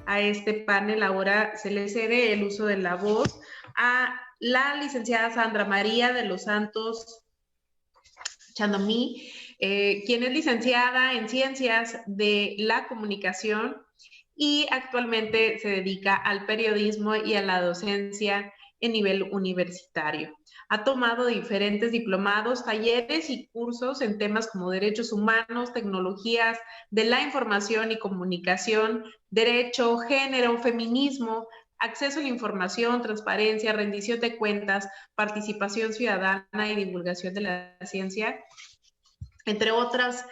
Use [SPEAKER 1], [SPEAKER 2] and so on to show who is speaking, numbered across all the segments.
[SPEAKER 1] a este panel. Ahora se le cede el uso de la voz a la licenciada Sandra María de los Santos Chandomí, quien es licenciada en Ciencias de la Comunicación y actualmente se dedica al periodismo y a la docencia en nivel universitario. Ha tomado diferentes diplomados, talleres y cursos en temas como derechos humanos, tecnologías de la información y comunicación, derecho, género, feminismo, acceso a la información, transparencia, rendición de cuentas, participación ciudadana y divulgación de la ciencia, entre otras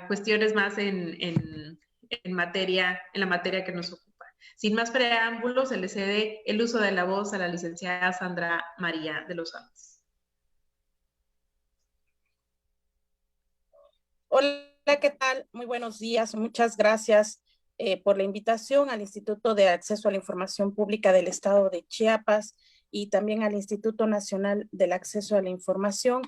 [SPEAKER 1] cuestiones más en la materia que nos ocupa. Sin más preámbulos, se le cede el uso de la voz a la licenciada Sandra María de los Santos.
[SPEAKER 2] Hola, ¿qué tal? Muy buenos días. Muchas gracias por la invitación al Instituto de Acceso a la Información Pública del Estado de Chiapas y también al Instituto Nacional del Acceso a la Información.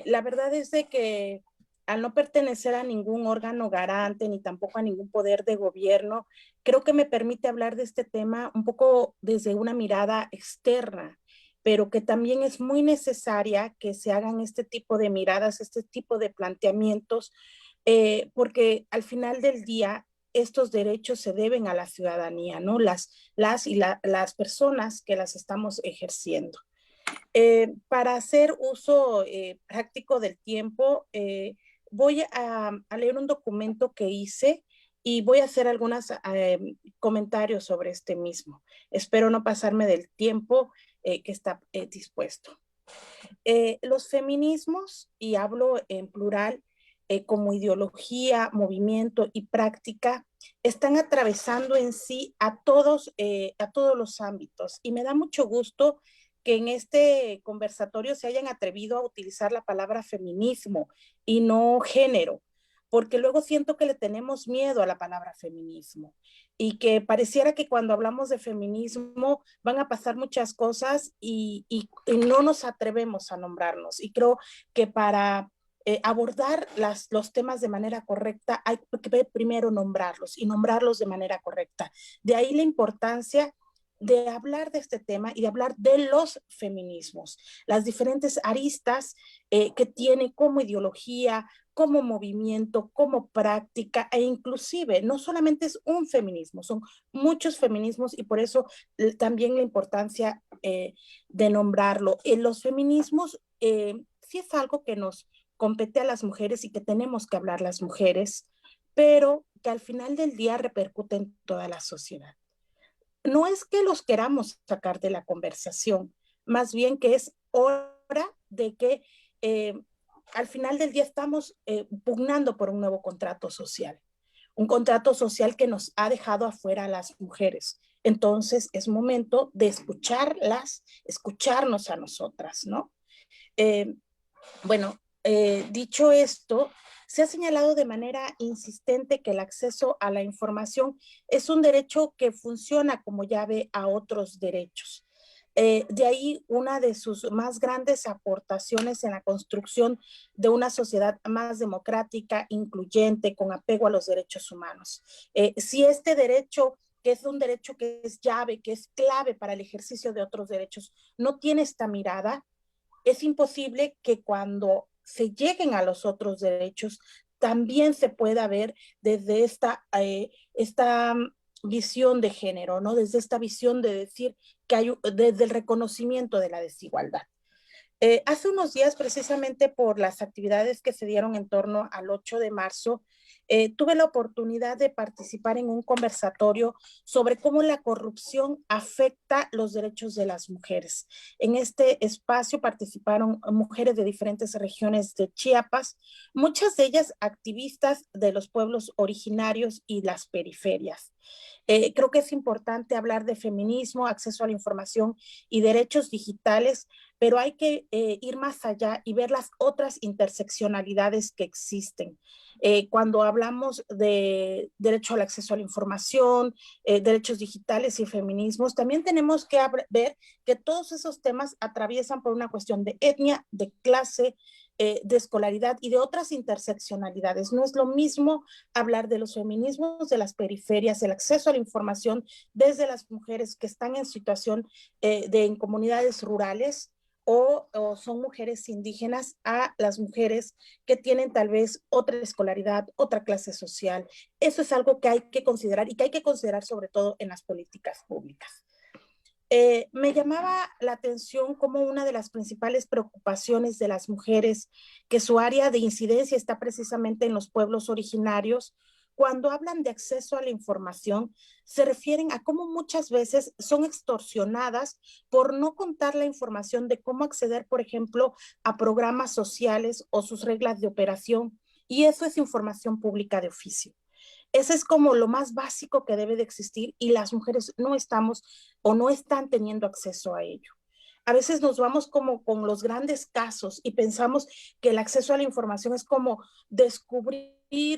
[SPEAKER 2] La verdad es de que al no pertenecer a ningún órgano garante ni tampoco a ningún poder de gobierno, creo que me permite hablar de este tema un poco desde una mirada externa, pero que también es muy necesaria que se hagan este tipo de miradas, este tipo de planteamientos, porque al final del día estos derechos se deben a la ciudadanía, ¿no? Las personas que las estamos ejerciendo. Para hacer uso práctico del tiempo, voy a leer un documento que hice y voy a hacer algunos comentarios sobre este mismo. Espero no pasarme del tiempo que está dispuesto. Los feminismos, y hablo en plural, como ideología, movimiento y práctica, están atravesando en sí a todos los ámbitos. Y me da mucho gusto que en este conversatorio se hayan atrevido a utilizar la palabra feminismo y no género, porque luego siento que le tenemos miedo a la palabra feminismo y que pareciera que cuando hablamos de feminismo van a pasar muchas cosas y no nos atrevemos a nombrarnos. Y creo que para abordar los temas de manera correcta hay que primero nombrarlos y nombrarlos de manera correcta. De ahí la importancia de hablar de este tema y de hablar de los feminismos, las diferentes aristas que tiene como ideología, como movimiento, como práctica e inclusive no solamente es un feminismo, son muchos feminismos y por eso también la importancia de nombrarlo. Los feminismos sí es algo que nos compete a las mujeres y que tenemos que hablar las mujeres, pero que al final del día repercute en toda la sociedad. No es que los queramos sacar de la conversación, más bien que es hora de que al final del día estamos pugnando por un nuevo contrato social, un contrato social que nos ha dejado afuera a las mujeres. Entonces es momento de escucharlas, escucharnos a nosotras, ¿no? Bueno, dicho esto, se ha señalado de manera insistente que el acceso a la información es un derecho que funciona como llave a otros derechos. De ahí una de sus más grandes aportaciones en la construcción de una sociedad más democrática, incluyente, con apego a los derechos humanos. Si este derecho, que es un derecho que es llave, que es clave para el ejercicio de otros derechos, no tiene esta mirada, es imposible que cuando se lleguen a los otros derechos también se pueda ver desde esta visión de género, ¿no? Desde esta visión de decir que hay, desde el reconocimiento de la desigualdad. Hace unos días, precisamente por las actividades que se dieron en torno al 8 de marzo, tuve la oportunidad de participar en un conversatorio sobre cómo la corrupción afecta los derechos de las mujeres. En este espacio participaron mujeres de diferentes regiones de Chiapas, muchas de ellas activistas de los pueblos originarios y las periferias. Creo que es importante hablar de feminismo, acceso a la información y derechos digitales, pero hay que ir más allá y ver las otras interseccionalidades que existen. Cuando hablamos de derecho al acceso a la información, derechos digitales y feminismos, también tenemos que ver que todos esos temas atraviesan por una cuestión de etnia, de clase, de escolaridad y de otras interseccionalidades. No es lo mismo hablar de los feminismos, de las periferias, el acceso a la información desde las mujeres que están en situación en comunidades rurales o son mujeres indígenas a las mujeres que tienen tal vez otra escolaridad, otra clase social. Eso es algo que hay que considerar y que hay que considerar sobre todo en las políticas públicas. Me llamaba la atención como una de las principales preocupaciones de las mujeres, que su área de incidencia está precisamente en los pueblos originarios. Cuando hablan de acceso a la información, se refieren a cómo muchas veces son extorsionadas por no contar la información de cómo acceder, por ejemplo, a programas sociales o sus reglas de operación. Y eso es información pública de oficio. Ese es como lo más básico que debe de existir y las mujeres no estamos o no están teniendo acceso a ello. A veces nos vamos como con los grandes casos y pensamos que el acceso a la información es como descubrir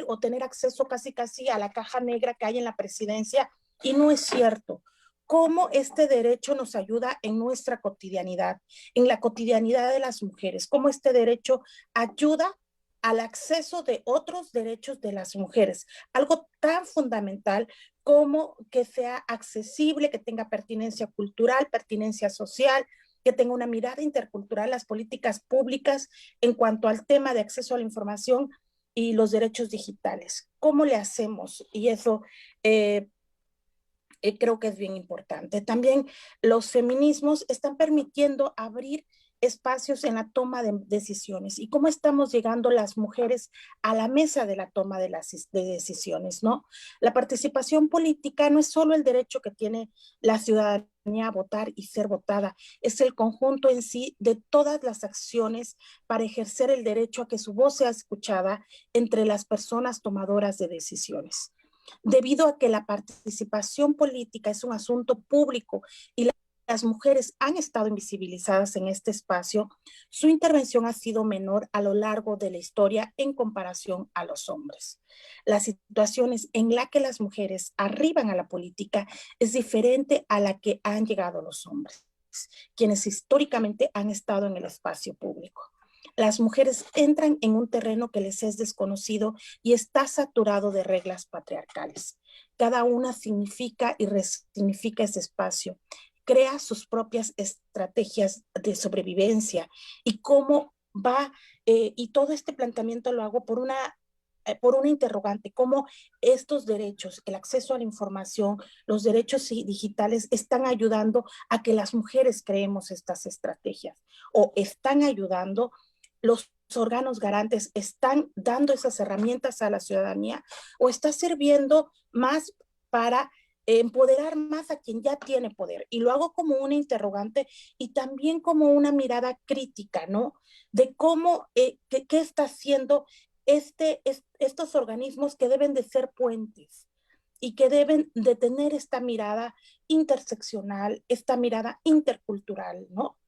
[SPEAKER 2] o tener acceso casi casi a la caja negra que hay en la presidencia y no es cierto. Cómo este derecho nos ayuda en nuestra cotidianidad, en la cotidianidad de las mujeres, cómo este derecho ayuda al acceso de otros derechos de las mujeres, algo tan fundamental como que sea accesible, que tenga pertinencia cultural, pertinencia social, que tenga una mirada intercultural, las políticas públicas en cuanto al tema de acceso a la información y los derechos digitales. ¿Cómo le hacemos? Y eso creo que es bien importante. También los feminismos están permitiendo abrir espacios en la toma de decisiones y cómo estamos llegando las mujeres a la mesa de la toma de decisiones, ¿no? La participación política no es solo el derecho que tiene la ciudadanía a votar y ser votada, es el conjunto en sí de todas las acciones para ejercer el derecho a que su voz sea escuchada entre las personas tomadoras de decisiones. Debido a que la participación política es un asunto público y las mujeres han estado invisibilizadas en este espacio, su intervención ha sido menor a lo largo de la historia en comparación a los hombres. Las situaciones en las que las mujeres arriban a la política es diferente a la que han llegado los hombres, quienes históricamente han estado en el espacio público. Las mujeres entran en un terreno que les es desconocido y está saturado de reglas patriarcales. Cada una significa y resignifica ese espacio, crea sus propias estrategias de sobrevivencia y cómo va, y todo este planteamiento lo hago por una interrogante, cómo estos derechos, el acceso a la información, los derechos digitales están ayudando a que las mujeres creemos estas estrategias o están ayudando los órganos garantes están dando esas herramientas a la ciudadanía o está sirviendo más para empoderar más a quien ya tiene poder. Y lo hago como una interrogante y también como una mirada crítica, ¿no? De cómo, qué está haciendo estos organismos que deben de ser puentes y que deben de tener esta mirada interseccional, esta mirada intercultural, ¿no?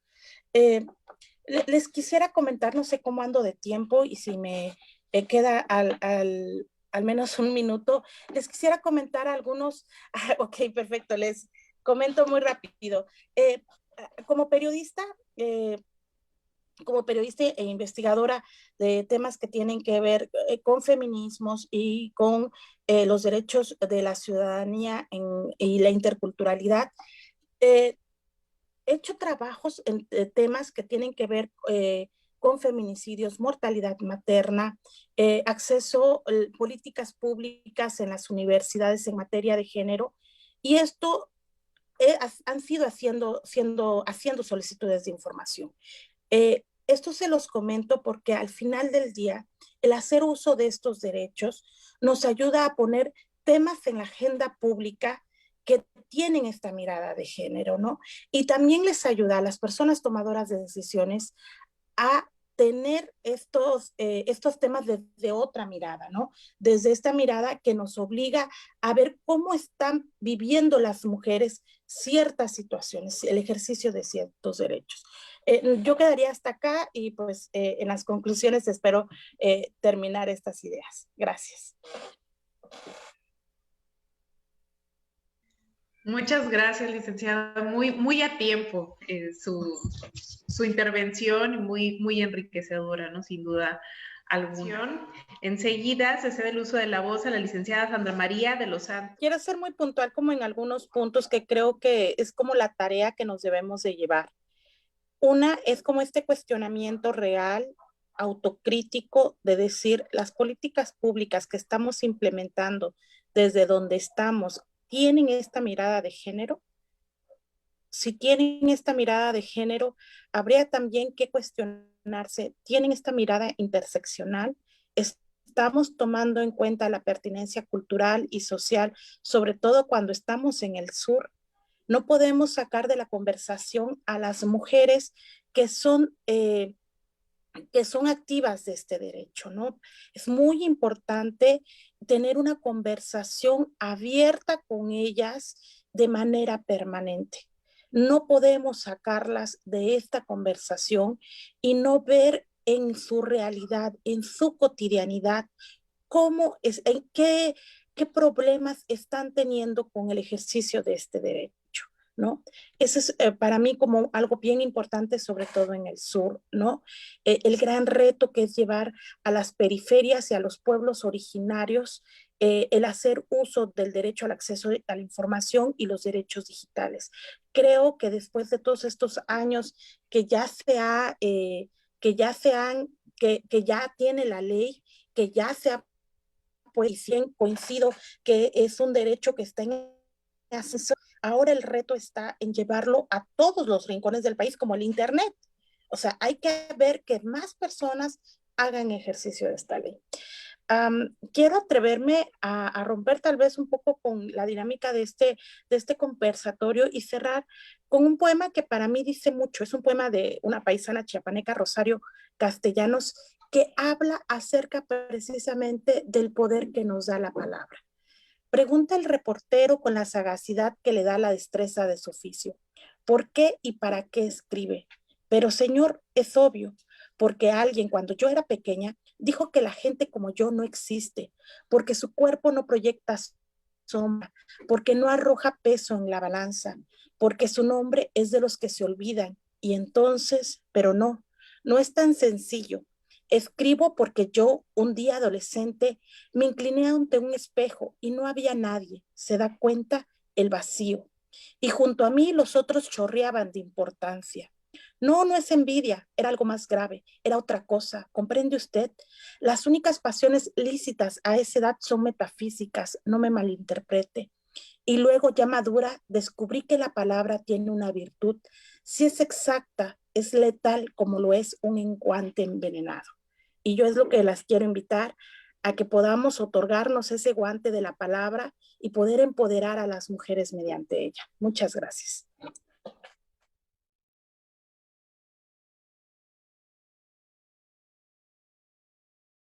[SPEAKER 2] Les quisiera comentar, no sé cómo ando de tiempo y si me queda al menos un minuto, les quisiera comentar algunos, ok, perfecto, les comento muy rápido. Como periodista, como periodista e investigadora de temas que tienen que ver con feminismos y con los derechos de la ciudadanía y la interculturalidad, he hecho trabajos en temas que tienen que ver con feminicidios, mortalidad materna, acceso, políticas públicas en las universidades en materia de género, y esto han sido haciendo solicitudes de información. Esto se los comento porque al final del día, el hacer uso de estos derechos nos ayuda a poner temas en la agenda pública que tienen esta mirada de género, ¿no? Y también les ayuda a las personas tomadoras de decisiones a tener estos temas desde otra mirada, ¿no? Desde esta mirada que nos obliga a ver cómo están viviendo las mujeres ciertas situaciones, el ejercicio de ciertos derechos. Yo quedaría hasta acá y pues en las conclusiones espero terminar estas ideas. Gracias.
[SPEAKER 1] Muchas gracias, licenciada. Muy a tiempo su intervención, muy enriquecedora, ¿no? Sin duda alguna. Enseguida se cede el uso de la voz a la licenciada Sandra María de los Santos.
[SPEAKER 2] Quiero ser muy puntual como en algunos puntos que creo que es como la tarea que nos debemos de llevar. Una es como este cuestionamiento real, autocrítico, de decir las políticas públicas que estamos implementando desde donde estamos, ¿tienen esta mirada de género? Si tienen esta mirada de género, habría también que cuestionarse, ¿tienen esta mirada interseccional? ¿Estamos tomando en cuenta la pertinencia cultural y social, sobre todo cuando estamos en el sur? No podemos sacar de la conversación a las mujeres que son, eh, que son activas de este derecho, ¿no? Es muy importante tener una conversación abierta con ellas de manera permanente. No podemos sacarlas de esta conversación y no ver en su realidad, en su cotidianidad, cómo es, en qué problemas están teniendo con el ejercicio de este derecho, ¿no? Eso es para mí como algo bien importante, sobre todo en el sur, ¿no? El gran reto que es llevar a las periferias y a los pueblos originarios el hacer uso del derecho al acceso a la información y los derechos digitales. Creo que después de todos estos años que ya se ha, que ya se han, que ya tiene la ley, que ya se ha pues coincido que es un derecho que está en acceso. Ahora el reto está en llevarlo a todos los rincones del país, como el Internet. O sea, hay que ver que más personas hagan ejercicio de esta ley. Quiero atreverme a romper tal vez un poco con la dinámica de este conversatorio y cerrar con un poema que para mí dice mucho. Es un poema de una paisana chiapaneca, Rosario Castellanos, que habla acerca precisamente del poder que nos da la palabra. Pregunta el reportero con la sagacidad que le da la destreza de su oficio. ¿Por qué y para qué escribe? Pero, señor, es obvio, porque alguien cuando yo era pequeña dijo que la gente como yo no existe, porque su cuerpo no proyecta sombra, porque no arroja peso en la balanza, porque su nombre es de los que se olvidan. Y entonces, pero no, no es tan sencillo. Escribo porque yo, un día adolescente, me incliné ante un espejo y no había nadie. Se da cuenta el vacío. Y junto a mí los otros chorreaban de importancia. No, no es envidia, era algo más grave, era otra cosa. ¿Comprende usted? Las únicas pasiones lícitas a esa edad son metafísicas, no me malinterprete. Y luego, ya madura, descubrí que la palabra tiene una virtud. Si es exacta, es letal como lo es un guante envenenado. Y yo es lo que las quiero invitar a que podamos otorgarnos ese guante de la palabra y poder empoderar a las mujeres mediante ella. Muchas gracias.